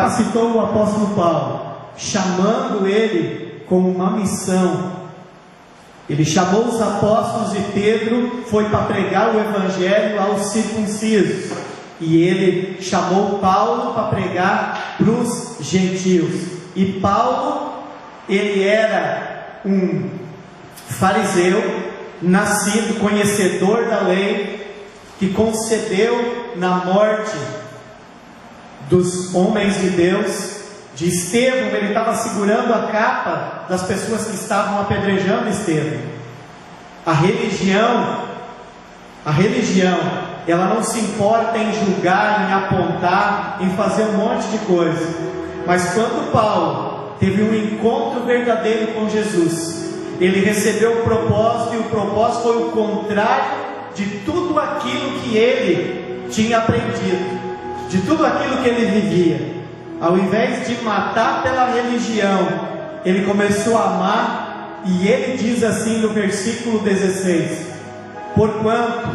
capacitou o apóstolo Paulo, chamando ele com uma missão. Ele chamou os apóstolos e Pedro foi para pregar o evangelho aos circuncisos. E ele chamou Paulo para pregar para os gentios. E Paulo, ele era um fariseu, nascido, conhecedor da lei, que concedeu na morte dos homens de Deus. De Estevão, ele estava segurando a capa das pessoas que estavam apedrejando Estevão. A religião, ela não se importa em julgar, em apontar, em fazer um monte de coisa. Mas quando Paulo teve um encontro verdadeiro com Jesus, ele recebeu o propósito, e o propósito foi o contrário de tudo aquilo que ele tinha aprendido, de tudo aquilo que ele vivia. Ao invés de matar pela religião, ele começou a amar, e ele diz assim no versículo 16: porquanto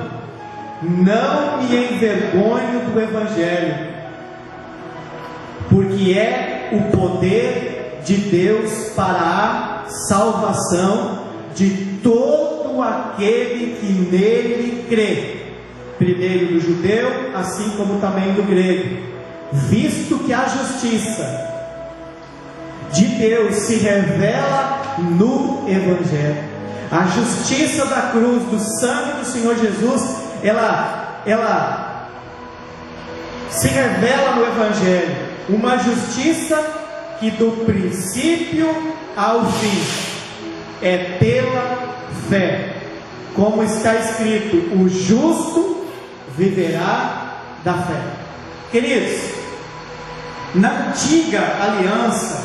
não me envergonho do Evangelho, porque é o poder de Deus para a salvação de todo aquele que nele crê, primeiro do judeu, assim como também do grego. Visto que a justiça de Deus se revela no Evangelho. A justiça da cruz, do sangue do Senhor Jesus, ela se revela no Evangelho. Uma justiça que do princípio ao fim é pela fé. Como está escrito, o justo viverá da fé. Queridos, na antiga aliança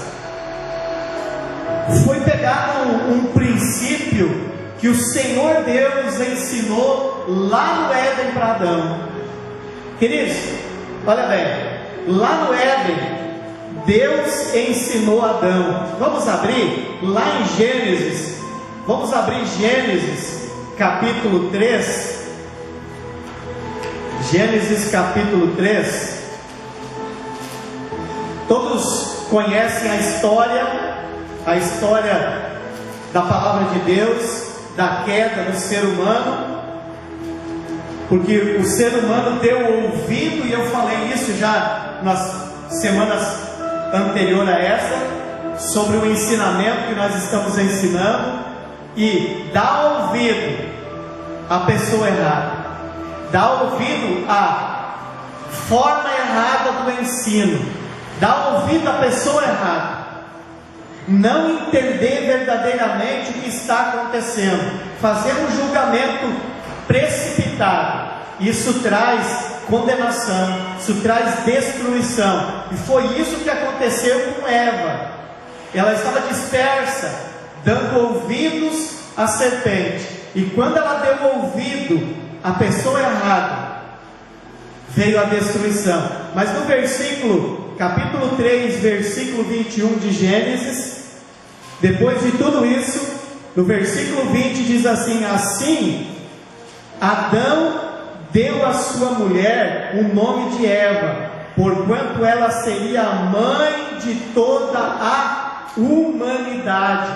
foi pegado um princípio que o Senhor Deus ensinou lá no Éden para Adão. Queridos, olha bem, lá no Éden Deus ensinou a Adão. Vamos abrir lá em Gênesis, vamos abrir Gênesis capítulo 3. Gênesis capítulo 3. Todos conhecem a história da palavra de Deus, da queda do ser humano, porque o ser humano deu ouvido, e eu falei isso já nas semanas anteriores a essa, sobre o ensinamento que nós estamos ensinando, e dá ouvido à pessoa errada, dá ouvido à forma errada do ensino, dá ouvido à pessoa errada, não entender verdadeiramente o que está acontecendo, fazer um julgamento precipitado. Isso traz condenação, isso traz destruição, e foi isso que aconteceu com Eva. Ela estava dispersa, dando ouvidos à serpente, e quando ela deu ouvido à pessoa errada, veio a destruição. Mas no versículo, capítulo 3, versículo 21 de Gênesis, depois de tudo isso, no versículo 20 diz assim: assim Adão deu à sua mulher o nome de Eva, porquanto ela seria a mãe de toda a humanidade.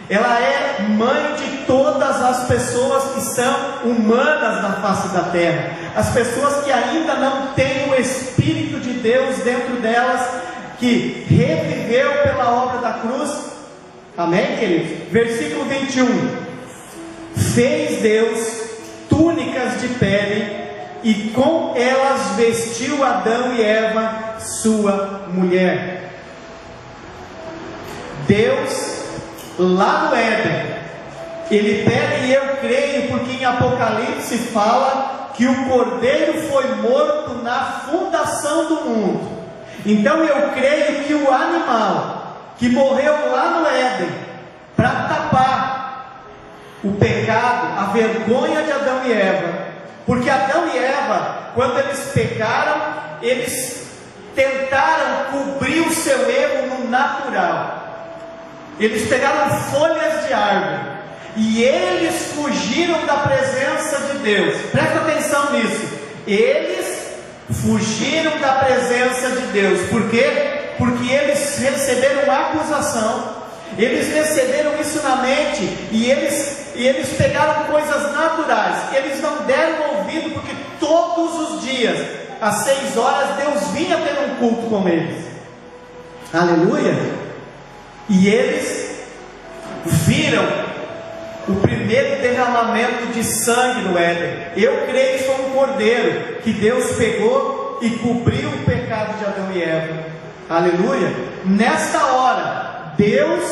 Ela é mãe de todas as pessoas que são humanas na face da terra, as pessoas que ainda não têm o Espírito de Deus dentro delas, que reviveu pela obra da cruz. Amém, queridos? Versículo 21: fez Deus túnicas de pele, e com elas vestiu Adão e Eva, sua mulher. Deus, lá no Éden, Ele pega, e eu creio, porque em Apocalipse fala que o Cordeiro foi morto na fundação do mundo. Então eu creio que o animal que morreu lá no Éden, para tapar o pecado, a vergonha de Adão e Eva, porque Adão e Eva, quando eles pecaram, eles tentaram cobrir o seu erro no natural. Eles pegaram folhas de árvore e eles fugiram da presença de Deus. Presta atenção nisso. Eles fugiram da presença de Deus. Por quê? Porque eles receberam acusação, eles receberam isso na mente, e eles pegaram coisas naturais, eles não deram ouvido, porque todos os dias, às 6 horas, Deus vinha ter um culto com eles. Aleluia! E eles viram o primeiro derramamento de sangue no Éden. Eu creio que foi um cordeiro que Deus pegou e cobriu o pecado de Adão e Eva. Aleluia! Nesta hora, Deus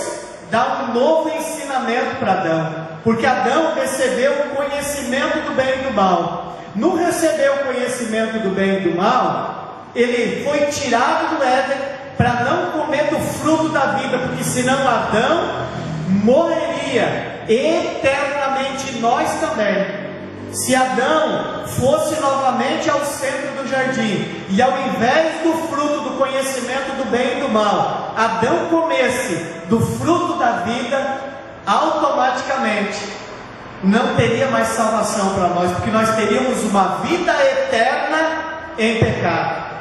dá um novo ensinamento para Adão, porque Adão recebeu o conhecimento do bem e do mal. Não recebeu o conhecimento do bem e do mal, ele foi tirado do Éden para não comer do fruto da vida, porque senão Adão morreria eternamente, nós também. Se Adão fosse novamente ao centro do jardim, e ao invés do fruto do conhecimento do bem e do mal, Adão comesse do fruto da vida, automaticamente não teria mais salvação para nós, porque nós teríamos uma vida eterna em pecado.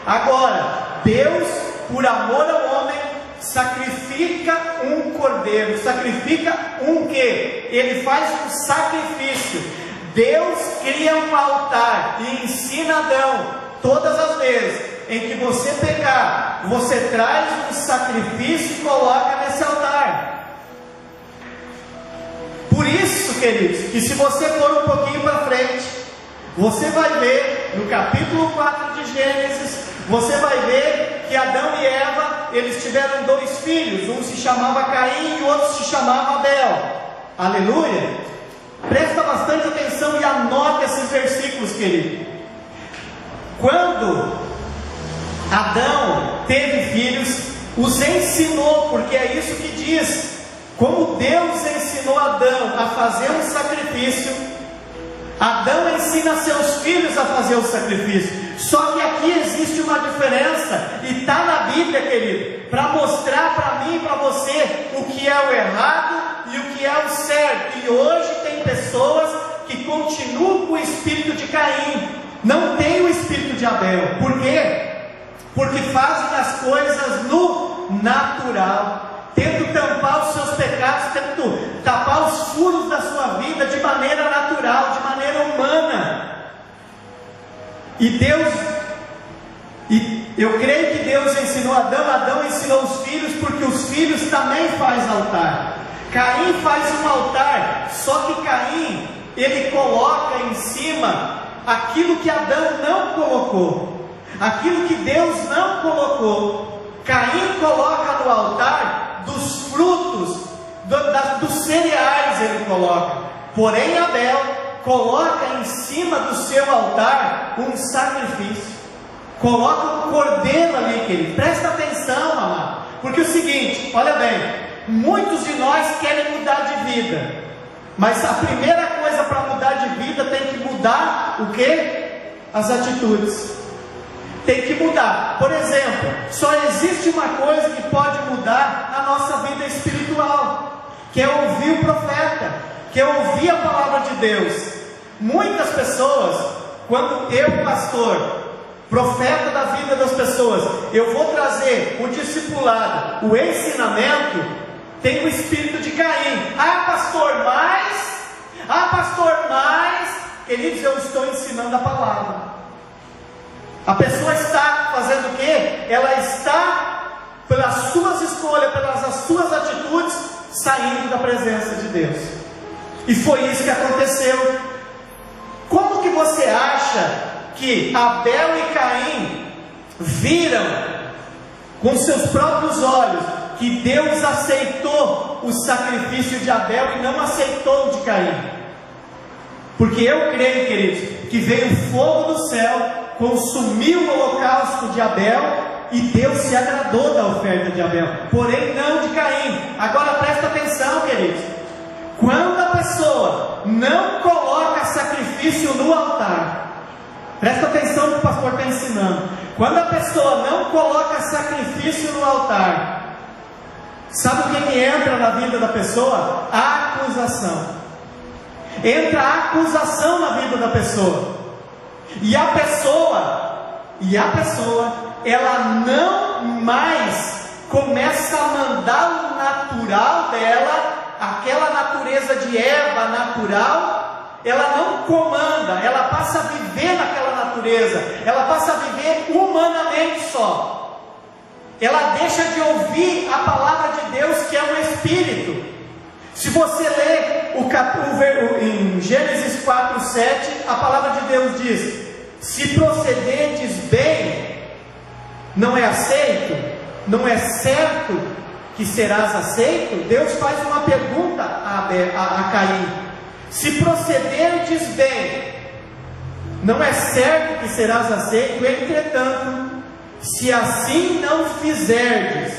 Agora, Deus, por amor ao homem, sacrifica um cordeiro, sacrifica um quê? Ele faz um sacrifício. Deus cria um altar e ensina Adão, todas as vezes em que você pecar, você traz um sacrifício e coloca nesse altar. Por isso, queridos, que se você for um pouquinho para frente, você vai ver no capítulo 4 de Gênesis, você vai ver que Adão e Eva, eles tiveram 2 filhos, um se chamava Caim e o outro se chamava Abel. Aleluia! Presta bastante atenção e anota esses versículos, querido. Quando Adão teve filhos, os ensinou, porque é isso que diz. Como Deus ensinou Adão a fazer um sacrifício, Adão ensina seus filhos a fazer o sacrifício. Só que aqui existe uma diferença, e está na Bíblia, querido, para mostrar para mim e para você o que é o errado e o que é o certo. E hoje tem pessoas que continuam com o espírito de Caim, não tem o espírito de Abel. Por quê? Porque fazem as coisas no natural, tendo tampar os seus pecados, tendo tapar os furos da sua vida de maneira natural, de maneira humana. E eu creio que Deus ensinou Adão, Adão ensinou os filhos, porque os filhos também fazem altar. Caim faz um altar, só que Caim, ele coloca em cima aquilo que Adão não colocou, aquilo que Deus não colocou. Caim coloca no altar dos frutos, dos cereais ele coloca, porém Abel coloca em cima do seu altar um sacrifício, coloca um cordeiro ali, querido. Presta atenção, amado, porque é o seguinte, olha bem, muitos de nós querem mudar de vida, mas a primeira coisa para mudar de vida tem que mudar o quê? As atitudes. Tem que mudar. Por exemplo, só existe uma coisa que pode mudar a nossa vida espiritual, que é ouvir o profeta, que é ouvir a palavra de Deus. Muitas pessoas, quando eu, pastor, profeta da vida das pessoas, eu vou trazer o discipulado, o ensinamento, tem o espírito de Caim. Pastor, mais, queridos, eu estou ensinando a palavra. A pessoa está fazendo o quê? Ela está, pelas suas escolhas, pelas suas atitudes, saindo da presença de Deus. E foi isso que aconteceu. Como que você acha que Abel e Caim viram com seus próprios olhos que Deus aceitou o sacrifício de Abel e não aceitou o de Caim? Porque eu creio, queridos, que veio fogo do céu, consumiu o holocausto de Abel, e Deus se agradou da oferta de Abel, porém não de Caim. Agora presta atenção, queridos, quando a pessoa não coloca sacrifício no altar, presta atenção no que o pastor está ensinando, quando a pessoa não coloca sacrifício no altar, sabe o que entra na vida da pessoa? A acusação. Entra a acusação na vida da pessoa, e a pessoa, ela mais começa a mandar o natural dela, aquela natureza de Eva natural, ela não comanda, ela passa a viver naquela natureza, ela passa a viver humanamente só. Ela deixa de ouvir a palavra de Deus, que é um espírito. Se você ler em Gênesis 4:7, a palavra de Deus diz: se procederdes bem, não é aceito, não é certo que serás aceito. Deus faz uma pergunta a Caim: se procederdes bem, não é certo que serás aceito? Entretanto, se assim não fizerdes,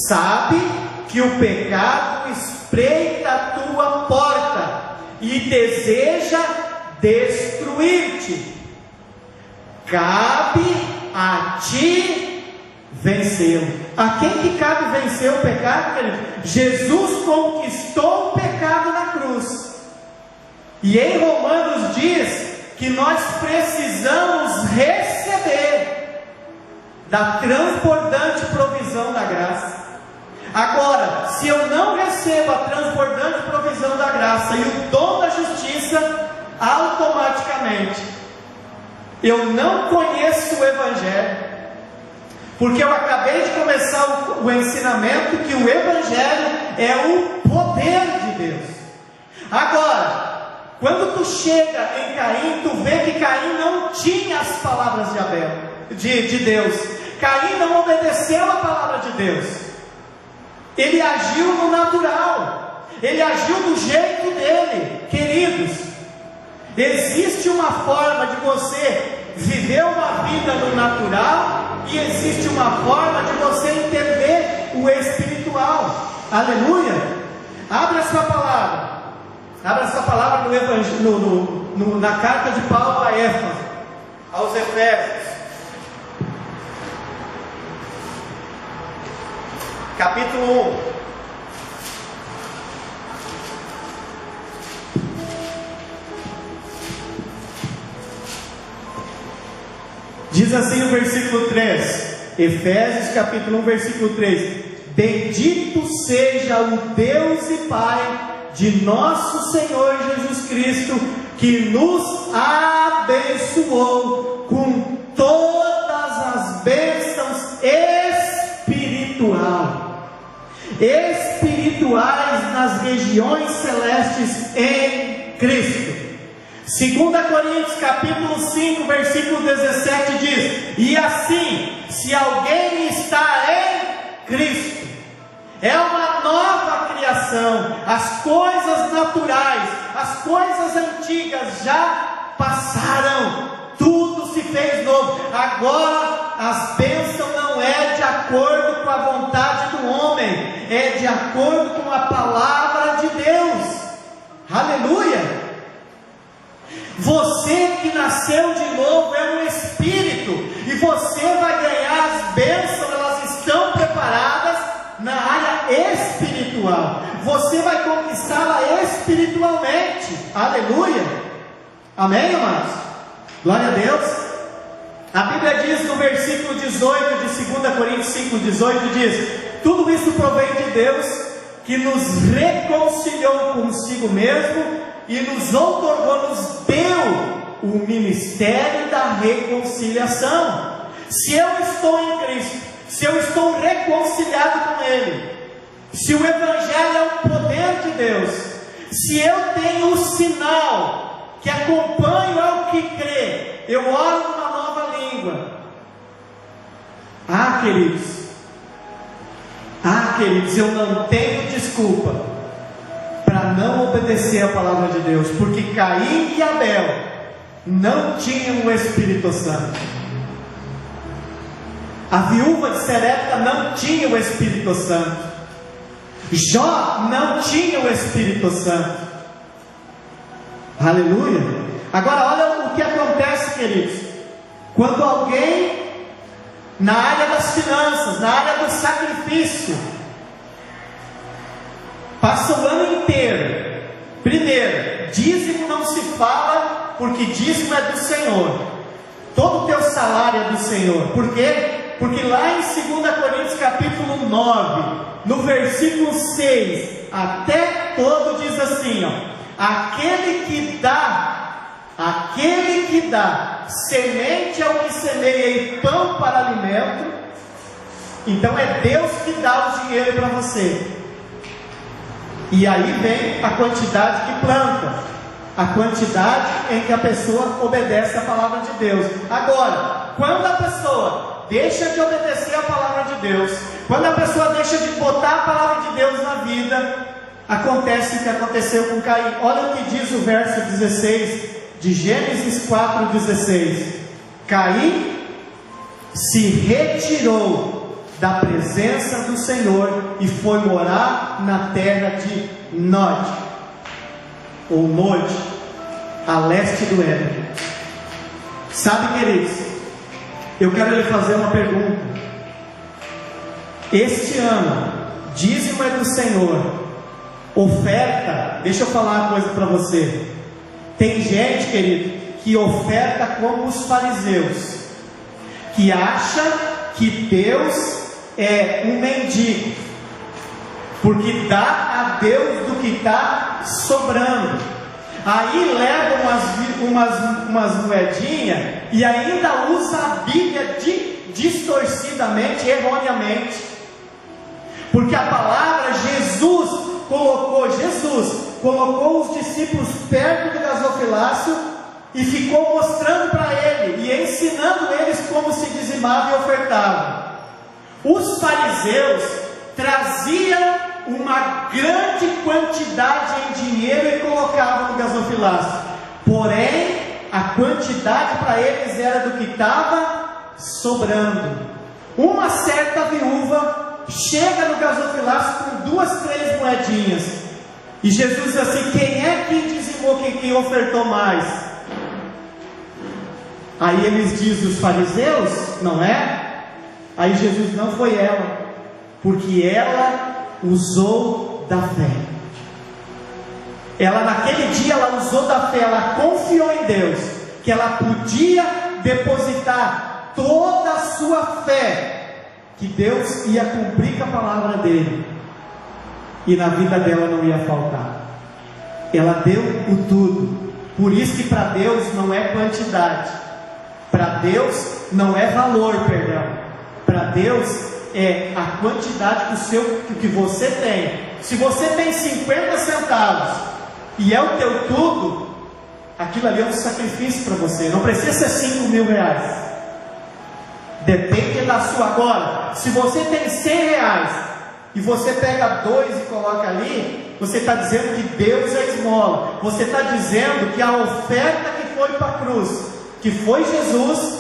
sabe que o pecado espreita a tua porta e deseja destruir-te. Cabe a ti vencê-lo. A quem que cabe vencer o pecado, querido? Jesus conquistou o pecado na cruz. E em Romanos diz que nós precisamos receber da transbordante provisão da graça. Agora, se eu não recebo a transbordante provisão da graça e o dom da justiça, automaticamente eu não conheço o Evangelho, porque eu acabei de começar o ensinamento que o Evangelho é o poder de Deus. Agora, quando tu chega em Caim, tu vê que Caim não tinha as palavras de Deus. Caim não obedeceu a palavra de Deus. Ele agiu no natural, ele agiu do jeito dele. Queridos, existe uma forma de você viver uma vida no natural e existe uma forma de você entender o espiritual. Aleluia! Abra essa palavra. Abra essa palavra no Evangelho, na carta de Paulo a Éfeso, aos Efésios. Capítulo 1. Diz assim o versículo 3, Efésios capítulo 1, versículo 3: bendito seja o Deus e Pai de nosso Senhor Jesus Cristo, que nos abençoou com todas as bênçãos espirituais nas regiões celestes em Cristo. 2 Coríntios capítulo 5, versículo 17 diz: e assim, se alguém está em Cristo, é uma nova criação. As coisas naturais, as coisas antigas já passaram, tudo se fez novo. Agora as bênçãos não é de acordo com a vontade do homem, é de acordo com a palavra de Deus. Aleluia! Você que nasceu de novo é um espírito, e você vai ganhar as bênçãos, elas estão preparadas na área espiritual. Você vai conquistá-la espiritualmente. Aleluia! Amém, amados? Glória a Deus. A Bíblia diz no versículo 18 de 2 Coríntios 5, 18, diz: tudo isso provém de Deus, que nos reconciliou consigo mesmo e nos outorgou, nos deu o ministério da reconciliação. Se eu estou em Cristo, se eu estou reconciliado com Ele, se o Evangelho é o poder de Deus, se eu tenho o sinal que acompanho ao que crê, eu oro numa nova língua. Queridos, eu não tenho desculpa para não obedecer a palavra de Deus, porque Caim e Abel não tinham o Espírito Santo. A viúva de Serepta não tinha o Espírito Santo. Jó não tinha o Espírito Santo. Aleluia! Agora olha o que acontece, queridos. Quando alguém, na área das finanças, na área do sacrifício, passa o ano inteiro. Primeiro, dízimo não se fala, porque dízimo é do Senhor. Todo o teu salário é do Senhor. Por quê? Porque lá em 2 Coríntios capítulo 9, no versículo 6 até todo, diz assim, ó: aquele que dá semente ao que semeia e pão para alimento, então é Deus que dá o dinheiro para você. E aí vem a quantidade que planta, a quantidade em que a pessoa obedece a palavra de Deus. Agora, quando a pessoa deixa de obedecer a palavra de Deus, quando a pessoa deixa de botar a palavra de Deus na vida, acontece o que aconteceu com Caim. Olha o que diz o verso 16 de Gênesis 4,16: Caim se retirou da presença do Senhor e foi morar na terra de Nod, ou Nod, a leste do Éden. Sabe, queridos, eu quero lhe fazer uma pergunta. Este ano, dízimo é do Senhor, oferta, deixa eu falar uma coisa para você. Tem gente, querido, que oferta como os fariseus, que acha que Deus é um mendigo, porque dá a Deus do que está sobrando. Aí leva umas moedinhas e ainda usa a Bíblia distorcidamente, erroneamente, porque a palavra Jesus colocou os discípulos perto do gasofilácio e ficou mostrando para ele e ensinando eles como se dizimava e ofertava. Os fariseus traziam uma grande quantidade em dinheiro e colocavam no gasofilácio, porém a quantidade para eles era do que estava sobrando. Uma certa viúva chega no gasofilácio com 2, 3 moedinhas, e Jesus diz assim: quem é que dizimou, quem ofertou mais? Aí eles dizem: os fariseus, não é? Aí Jesus: não foi ela, porque ela usou da fé. Ela naquele dia, ela usou da fé, ela confiou em Deus, que ela podia depositar toda a sua fé, que Deus ia cumprir com a palavra dele, e na vida dela não ia faltar. Ela deu o tudo. Por isso que para Deus não é quantidade, para Deus não é valor, perdão. Para Deus é a quantidade que você tem. Se você tem 50 centavos e é o teu tudo, aquilo ali é um sacrifício para você. Não precisa ser 5 mil reais. Depende da sua. Agora, se você tem 100 reais e você pega 2 e coloca ali, você está dizendo que Deus é esmola. Você está dizendo que a oferta que foi para a cruz, que foi Jesus,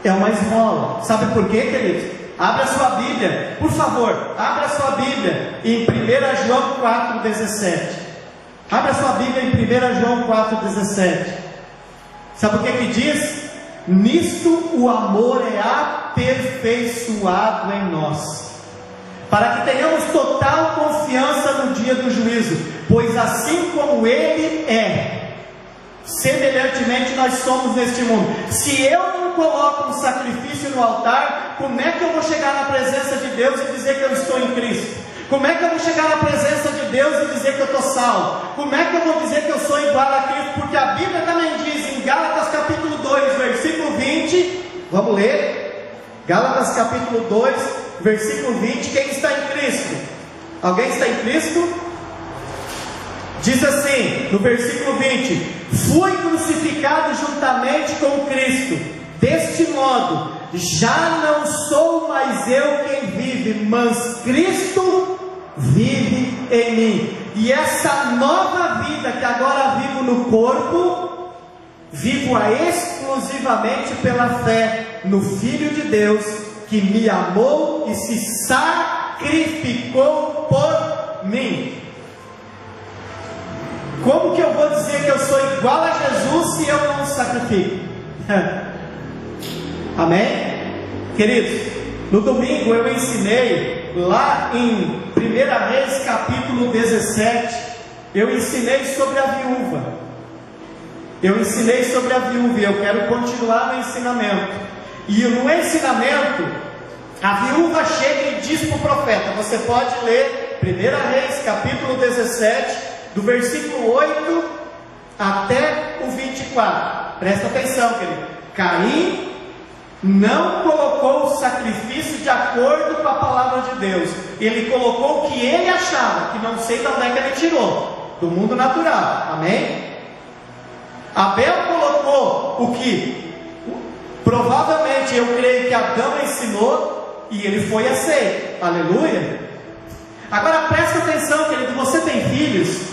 é uma esmola. Sabe por quê, queridos? Abra sua Bíblia, por favor, abra sua Bíblia em 1 João 4,17. Abra sua Bíblia em 1 João 4,17. Sabe o que diz? Nisto o amor é aperfeiçoado em nós, para que tenhamos total confiança no dia do juízo, pois assim como Ele é, semelhantemente nós somos neste mundo. Se eu não coloco um sacrifício no altar, como é que eu vou chegar na presença de Deus e dizer que eu estou em Cristo? Como é que eu vou chegar na presença de Deus e dizer que eu estou salvo? Como é que eu vou dizer que eu sou igual a Cristo? Porque a Bíblia também diz em Gálatas capítulo 2, versículo 20, vamos ler, Gálatas capítulo 2, versículo 20, quem está em Cristo? Alguém está em Cristo? Diz assim, no versículo 20: fui crucificado juntamente com Cristo, deste modo, já não sou mais eu quem vive, mas Cristo vive em mim. E essa nova vida que agora vivo no corpo, vivo-a exclusivamente pela fé no Filho de Deus, que me amou e se sacrificou por mim. Como que eu vou dizer que eu sou igual a Jesus se eu não sacrifico? Amém? Queridos, no domingo eu ensinei lá em 1 Reis capítulo 17, eu ensinei sobre a viúva. Eu ensinei sobre a viúva e eu quero continuar no ensinamento. E no ensinamento, a viúva chega e diz para o profeta, você pode ler 1 Reis, capítulo 17, do versículo 8 até o 24. Presta atenção, querido. Caim não colocou o sacrifício de acordo com a palavra de Deus. Ele colocou o que ele achava, que não sei de onde é que ele tirou, do mundo natural. Amém? Abel colocou o que provavelmente eu creio que Adão ensinou, e ele foi aceito. Aleluia. Agora presta atenção, querido. Você tem filhos?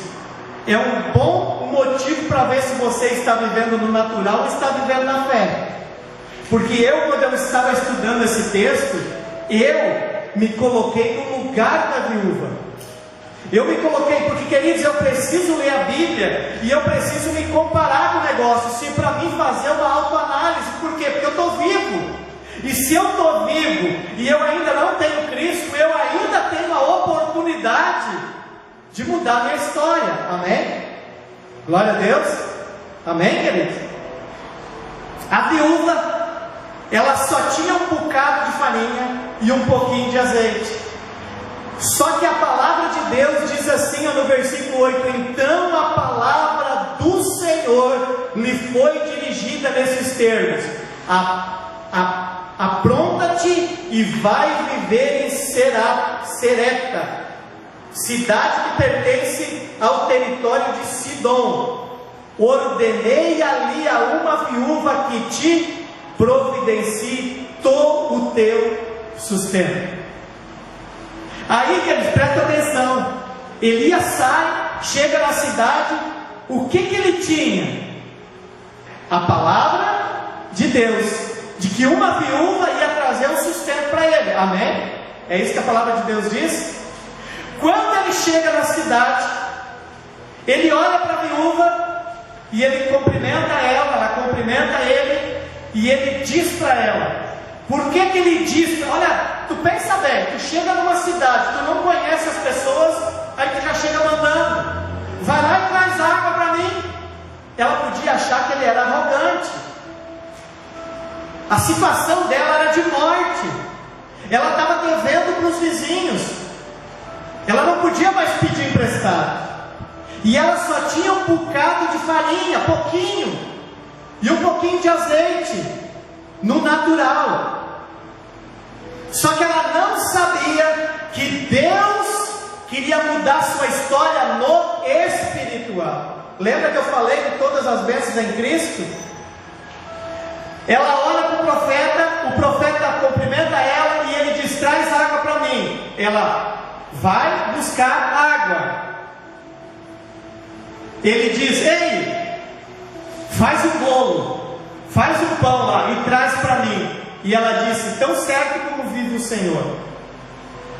É um bom motivo para ver se você está vivendo no natural ou está vivendo na fé. Porque quando eu estava estudando esse texto, eu me coloquei no lugar da viúva. Eu me coloquei, porque, queridos, eu preciso ler a Bíblia e eu preciso me comparar com o negócio, se para mim fazer uma autoanálise. Por quê? Porque eu estou vivo. E se eu estou vivo e eu ainda não tenho Cristo, eu ainda tenho a oportunidade de mudar a minha história. Amém? Glória a Deus. Amém, queridos? A viúva, ela só tinha um bocado de farinha e um pouquinho de azeite. Só que a palavra de Deus diz assim no versículo 8: então a palavra do Senhor lhe foi dirigida nesses termos: apronta-te e vai viver em Serepta, cidade que pertence ao território de Sidom. Ordenei ali a uma viúva que te providencie todo o teu sustento. Aí, queridos, presta atenção. Elias sai, chega na cidade. O que ele tinha? A palavra de Deus, de que uma viúva ia trazer um sustento para ele. Amém? É isso que a palavra de Deus diz. Quando ele chega na cidade, ele olha para a viúva e ele cumprimenta ela cumprimenta ele, e ele diz para ela. Por que ele diz? Olha, tu pensa bem, tu chega numa cidade, tu não conhece as pessoas, aí tu já chega mandando, vai lá e traz água para mim. Ela podia achar que ele era arrogante. A situação dela era de morte. Ela estava devendo para os vizinhos. Ela não podia mais pedir emprestado. E ela só tinha um bocado de farinha, pouquinho, e um pouquinho de azeite, no natural. Só que ela não sabia que Deus queria mudar sua história no espiritual. Lembra que eu falei de todas as bênçãos em Cristo? Ela olha para o profeta cumprimenta ela e ele diz: traz água para mim. Ela vai buscar água. Ele diz: ei, faz um bolo, faz um pão lá e traz para mim. E ela disse: tão certo como vive o Senhor,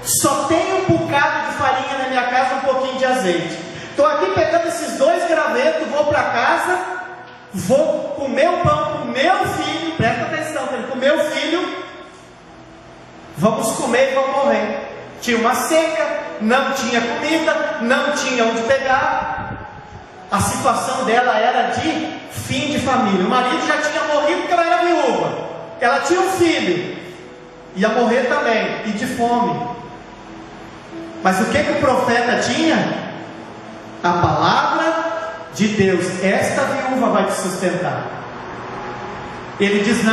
só tenho um bocado de farinha na minha casa, um pouquinho de azeite. Estou aqui pegando esses 2 gravetos, vou para casa, vou comer o pão com o meu filho. Presta atenção, com o meu filho, vamos comer e vamos morrer. Tinha uma seca, não tinha comida, não tinha onde pegar. A situação dela era de fim de família. O marido já tinha morrido porque ela era viúva. Ela tinha um filho, ia morrer também, e de fome. Mas o que o profeta tinha? A palavra de Deus. Esta viúva vai te sustentar. Ele diz: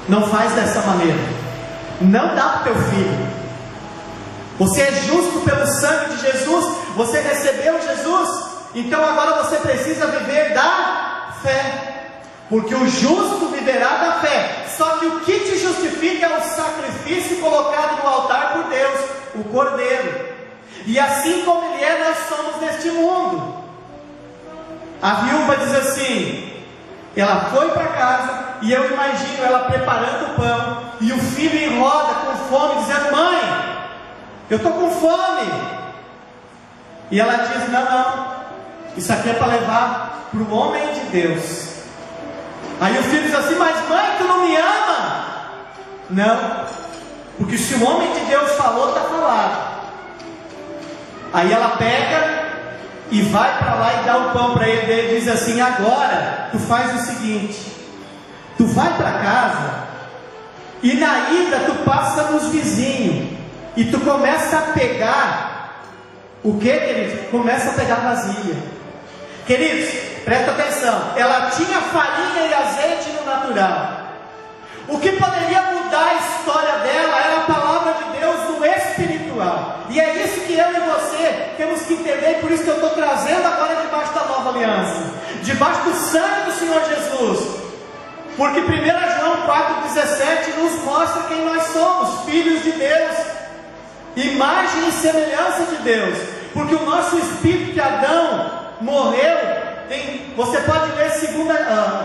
não faz dessa maneira, não dá para o teu filho. Você é justo pelo sangue de Jesus, você recebeu Jesus, então agora você precisa viver da fé. Porque o justo viverá da fé. Só que o que te justifica é o sacrifício colocado no altar por Deus, o Cordeiro. E assim como Ele é, nós somos neste mundo. A viúva diz assim, ela foi para casa, e eu imagino ela preparando o pão, e o filho em roda com fome, dizendo: mãe, eu estou com fome. E ela diz: não, isso aqui é para levar para o homem de Deus. Aí o filho diz assim: mas mãe, tu não me ama? Não, porque se o homem de Deus falou, está falado. Aí ela pega e vai para lá e dá o pão para ele. Ele diz assim: agora tu faz o seguinte, tu vai para casa e na ida tu passa nos vizinhos e tu começa a pegar o que, queridos? Começa a pegar vasilha. Queridos, presta atenção, ela tinha farinha e azeite no natural. O que poderia mudar a história dela era a palavra de Deus no espiritual. E é isso que eu e você temos que entender, e por isso que eu estou trazendo agora debaixo da nova aliança, debaixo do sangue do Senhor Jesus. Porque 1 João 4,17 nos mostra quem nós somos, filhos de Deus, imagem e semelhança de Deus. Porque o nosso espírito de Adão morreu. Você pode ler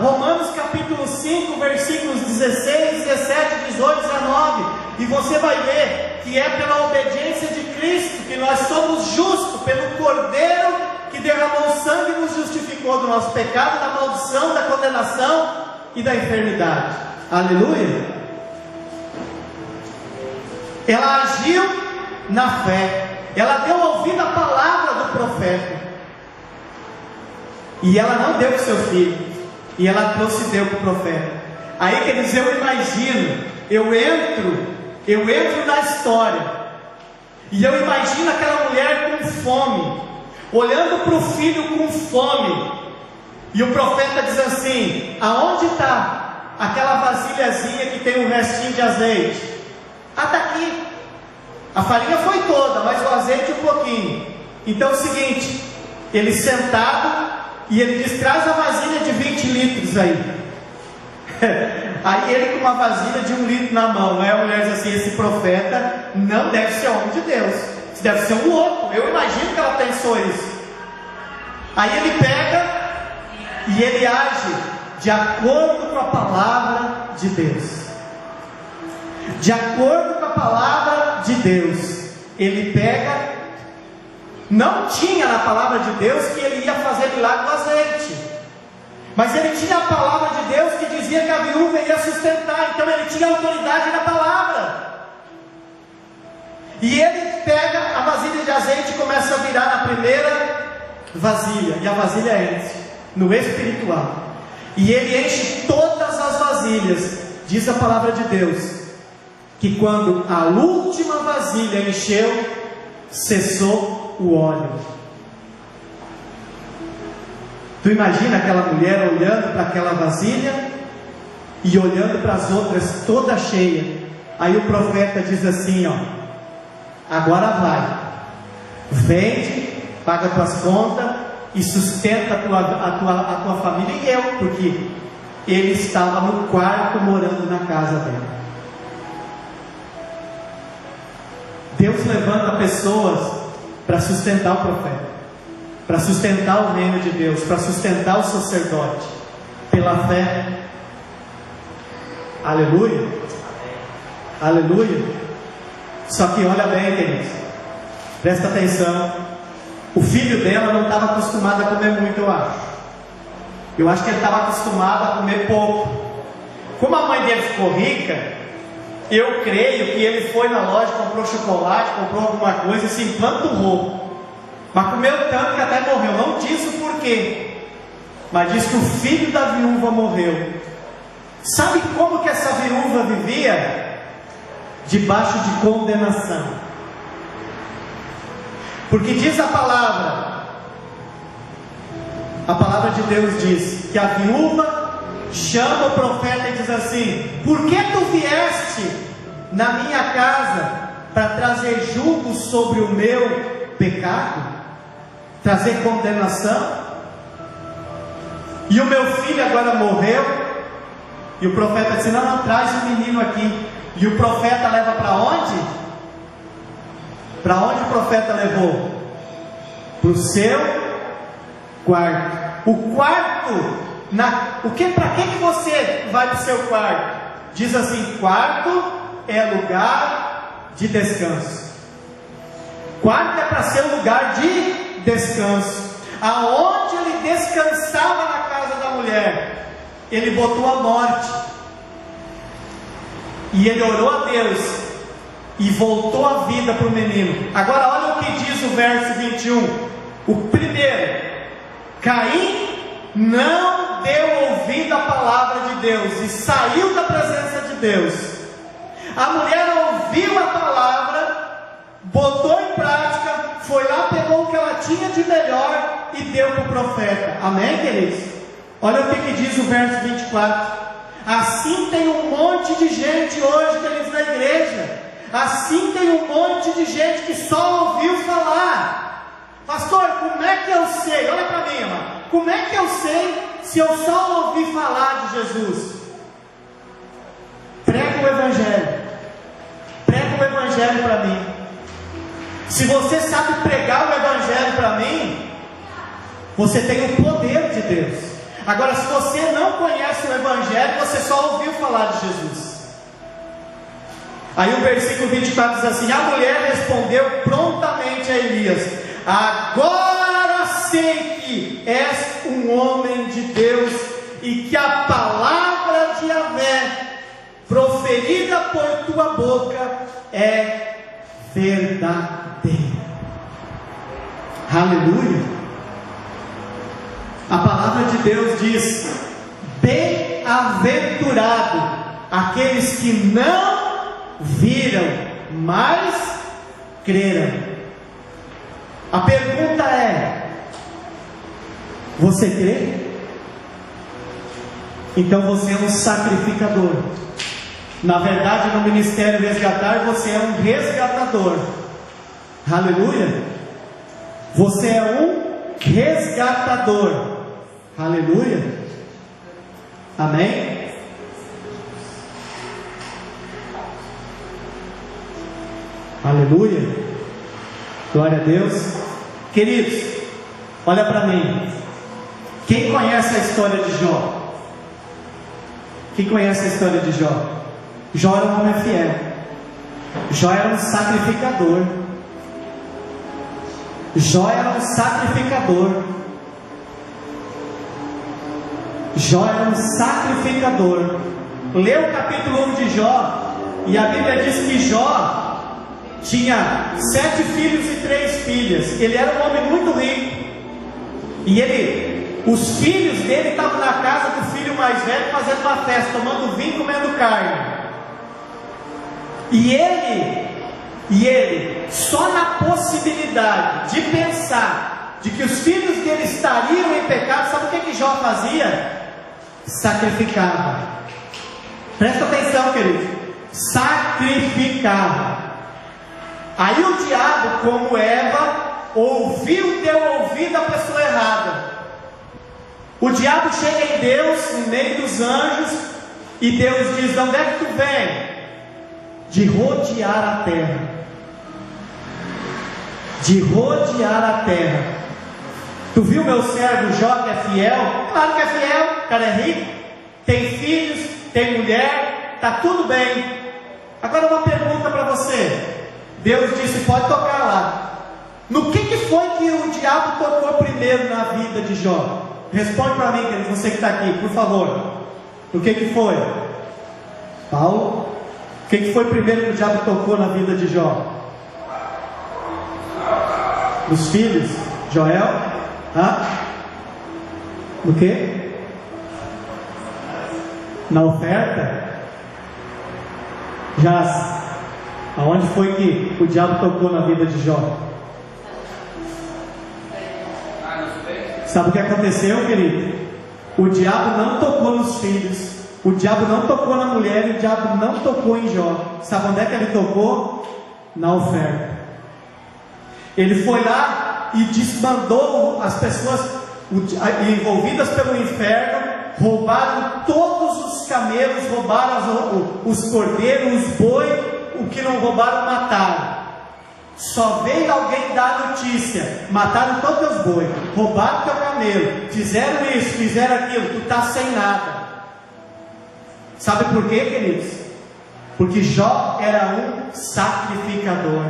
Romanos capítulo 5, versículos 16, 17, 18, 19, e você vai ver que é pela obediência de Cristo que nós somos justos, pelo Cordeiro que derramou sangue e nos justificou do nosso pecado, da maldição, da condenação e da enfermidade. Aleluia! Ela agiu na fé, ela deu ouvido à palavra do profeta. E ela não deu para o seu filho, e ela trouxe deu para o profeta. Aí quer dizer, eu imagino, eu entro na história, e eu imagino aquela mulher com fome, olhando para o filho com fome, e o profeta diz assim: aonde está aquela vasilhazinha que tem um restinho de azeite? Ah, está aqui. A farinha foi toda, mas o azeite um pouquinho. Então é o seguinte, ele sentado, e ele diz: traz a vasilha de 20 litros aí. Aí ele com uma vasilha de 1 litro na mão. Aí a mulher diz assim: esse profeta não deve ser homem de Deus, deve ser um louco. Eu imagino que ela pensou isso. Aí ele pega e ele age de acordo com a palavra de Deus. De acordo com a palavra de Deus, ele pega. Não tinha na palavra de Deus que ele ia fazer milagre do azeite, mas ele tinha a palavra de Deus que dizia que a viúva ia sustentar. Então ele tinha autoridade na palavra. E ele pega a vasilha de azeite e começa a virar na primeira vasilha, e a vasilha enche no espiritual, e ele enche todas as vasilhas. Diz a palavra de Deus que quando a última vasilha encheu, cessou o óleo. Tu imagina aquela mulher olhando para aquela vasilha e olhando para as outras toda cheia. Aí o profeta diz assim: ó, agora vai, vende, paga tuas contas e sustenta a tua família. E eu, porque ele estava no quarto morando na casa dela. Deus levanta pessoas para sustentar o profeta, para sustentar o reino de Deus, para sustentar o sacerdote, pela fé. Aleluia, aleluia. Só que olha bem, queridos, presta atenção. O filho dela não estava acostumado a comer muito, eu acho que ele estava acostumado a comer pouco. Como a mãe dele ficou rica, eu creio que ele foi na loja, comprou chocolate, comprou alguma coisa e se empanturrou. Mas comeu tanto que até morreu. Não diz o porquê, mas diz que o filho da viúva morreu. Sabe como que essa viúva vivia? Debaixo de condenação. Porque diz a palavra de Deus diz que a viúva chama o profeta e diz assim: por que tu vieste na minha casa para trazer julgo sobre o meu pecado? Trazer condenação? E o meu filho agora morreu? E o profeta diz: não, traz o menino aqui. E o profeta leva para onde? Para onde o profeta levou? Para o seu quarto. O quarto, para que você vai para o seu quarto? Diz assim: quarto é lugar de descanso. Quarto é para ser um lugar de descanso. Aonde ele descansava na casa da mulher, ele botou a morte. E ele orou a Deus e voltou a vida para o menino. Agora olha o que diz o verso 21. O primeiro, Caim não deu ouvido à palavra de Deus e saiu da presença de Deus. A mulher ouviu a palavra, botou em prática, foi lá, pegou o que ela tinha de melhor e deu para o profeta. Amém, queridos? Olha o que diz o verso 24. Assim tem um monte de gente hoje, queridos, na igreja. Assim tem um monte de gente que só ouviu falar. Pastor, como é que eu sei? Olha para mim, irmão. Como é que eu sei se eu só ouvi falar de Jesus? Prega o Evangelho. Prega o Evangelho para mim. Se você sabe pregar o Evangelho para mim, você tem o poder de Deus. Agora, se você não conhece o Evangelho, você só ouviu falar de Jesus. Aí o versículo 24 diz assim: a mulher respondeu prontamente a Elias: agora sei que és um homem de Deus e que a palavra de Yahvé proferida por tua boca é verdadeira. Aleluia. A palavra de Deus diz: bem-aventurado aqueles que não viram, mas creram. A pergunta é: você crê? Então você é um sacrificador. Na verdade, no Ministério Resgatar, você é um resgatador. Aleluia. Você é um resgatador. Aleluia. Amém? Aleluia. Glória a Deus. Queridos, olha para mim. Quem conhece a história de Jó? Quem conhece a história de Jó? Jó era um homem fiel. Jó era um sacrificador. Jó era um sacrificador. Jó era um sacrificador. Lê o capítulo 1 de Jó, e a Bíblia diz que Jó tinha 7 filhos e 3 filhas. Ele era um homem muito rico. E os filhos dele estavam na casa do filho mais velho, fazendo uma festa, tomando vinho, comendo carne. E ele, só na possibilidade de pensar de que os filhos dele estariam em pecado, sabe o que Jó fazia? Sacrificava. Presta atenção, querido. Sacrificava. Aí o diabo, como Eva, ouviu, deu ouvido à pessoa errada. O diabo chega em Deus, no meio dos anjos, e Deus diz: de onde é que tu vem? De rodear a terra. De rodear a terra. Tu viu meu servo Jó, que é fiel? Claro que é fiel. O cara é rico, tem filhos, tem mulher, está tudo bem. Agora uma pergunta para você. Deus disse: pode tocar lá. No que foi que o diabo tocou primeiro na vida de Jó? Responde para mim, querido, você que está aqui, por favor. O que foi? Paulo? O que foi primeiro que o diabo tocou na vida de Jó? Os filhos? Joel? No que? Na oferta? Já. Aonde foi que o diabo tocou na vida de Jó? Sabe o que aconteceu, querido? O diabo não tocou nos filhos, o diabo não tocou na mulher, e o diabo não tocou em Jó. Sabe onde é que ele tocou? Na oferta. Ele foi lá e desmandou as pessoas envolvidas pelo inferno, roubaram todos os camelos, roubaram os cordeiros, os bois. O que não roubaram, mataram. Só veio alguém dar notícia: mataram todos os bois, roubaram teu camelo, fizeram isso, fizeram aquilo, tu está sem nada. Sabe por quê, queridos? Porque Jó era um sacrificador.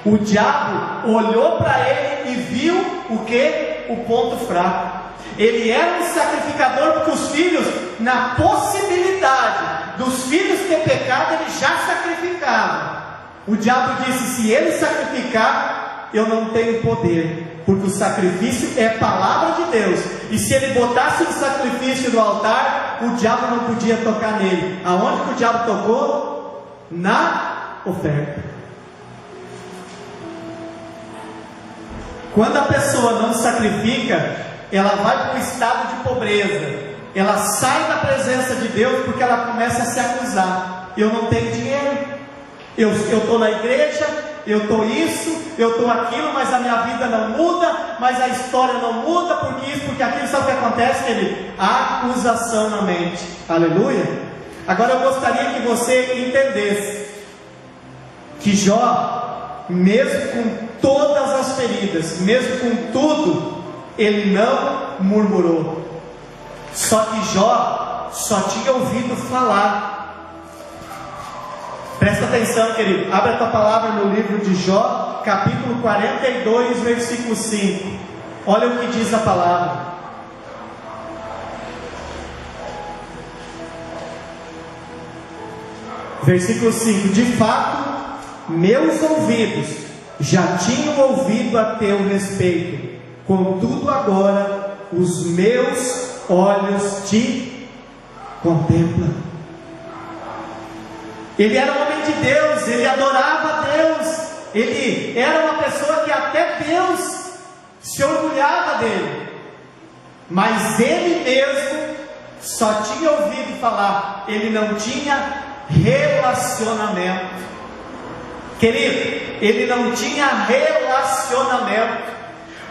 O diabo olhou para ele e viu o que? O ponto fraco. Ele era um sacrificador porque os filhos, na possibilidade dos filhos ter pecado, ele já sacrificava. O diabo disse: se ele sacrificar, eu não tenho poder. porque o sacrifício é palavra de Deus, e se ele botasse o sacrifício no altar, o diabo não podia tocar nele. Aonde que o diabo tocou? Na oferta. Quando a pessoa não sacrifica, ela vai para um estado de pobreza, ela sai da presença de Deus, porque ela começa a se acusar: eu não tenho dinheiro, eu estou na igreja, eu estou isso, eu estou aquilo, mas a minha vida não muda, mas a história não muda, porque isso, porque aquilo. Sabe o que acontece, querido? Acusação na mente. Aleluia. Agora eu gostaria que você entendesse que Jó, mesmo com todas as feridas, mesmo com tudo, ele não murmurou. Só que Jó só tinha ouvido falar. Presta atenção, querido. Abre a tua palavra no livro de Jó, capítulo 42, versículo 5. Olha o que diz a palavra. Versículo 5: de fato, meus ouvidos já tinham ouvido a teu respeito, contudo agora os meus olhos te contemplam. Ele era um homem de Deus, ele adorava a Deus, ele era uma pessoa que até Deus se orgulhava dele, mas ele mesmo só tinha ouvido falar, ele não tinha relacionamento. Querido, ele não tinha relacionamento.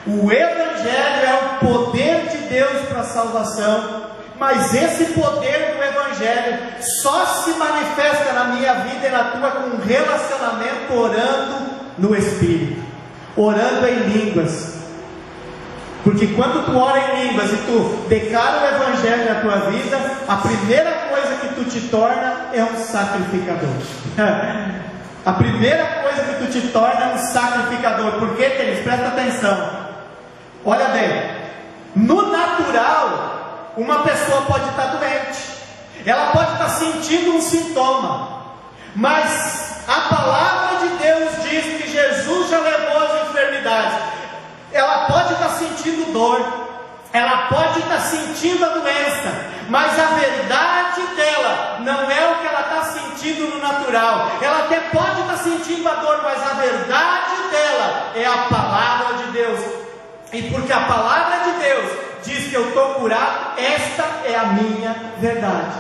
O Evangelho é o poder de Deus para a salvação, mas esse poder do Evangelho só se manifesta na minha vida e na tua com um relacionamento orando no Espírito, orando em línguas. Porque quando tu ora em línguas e tu declara o Evangelho na tua vida, a primeira coisa que tu te torna é um sacrificador. A primeira coisa que tu te torna é um sacrificador. Por quê, queridos? Presta atenção. Olha bem, no natural, uma pessoa pode estar doente, ela pode estar sentindo um sintoma, mas a palavra de Deus diz que Jesus já levou as enfermidades. Ela pode estar sentindo dor, ela pode estar sentindo a doença, mas a verdade dela não é o que ela está sentindo no natural. Ela até pode estar sentindo a dor, mas a verdade dela é a palavra de Deus. E porque a palavra de Deus diz que eu estou curado, esta é a minha verdade.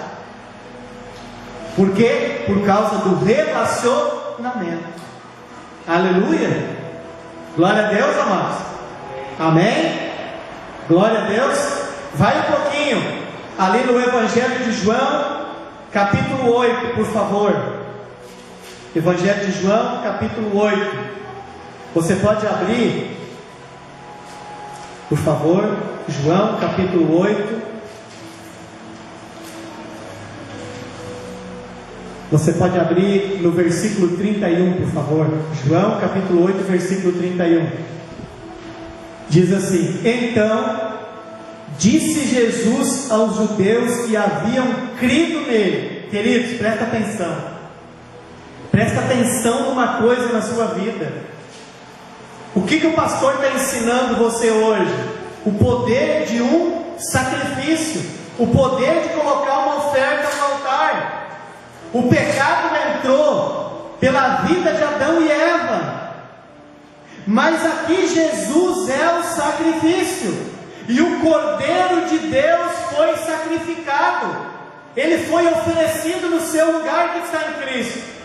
Por quê? Por causa do relacionamento. Aleluia. Glória a Deus, amados. Amém? Glória a Deus. Vai um pouquinho ali no Evangelho de João, capítulo 8, por favor. Evangelho de João, capítulo 8. Você pode abrir, por favor, João, capítulo 8. Você pode abrir no versículo 31, por favor. João, capítulo 8, versículo 31. Diz assim: então disse Jesus aos judeus que haviam crido nele. Queridos, presta atenção. Presta atenção numa coisa na sua vida. O que o pastor está ensinando você hoje? O poder de um sacrifício, o poder de colocar uma oferta no altar. O pecado entrou pela vida de Adão e Eva, mas aqui Jesus é o sacrifício, e o Cordeiro de Deus foi sacrificado, ele foi oferecido no seu lugar que está em Cristo.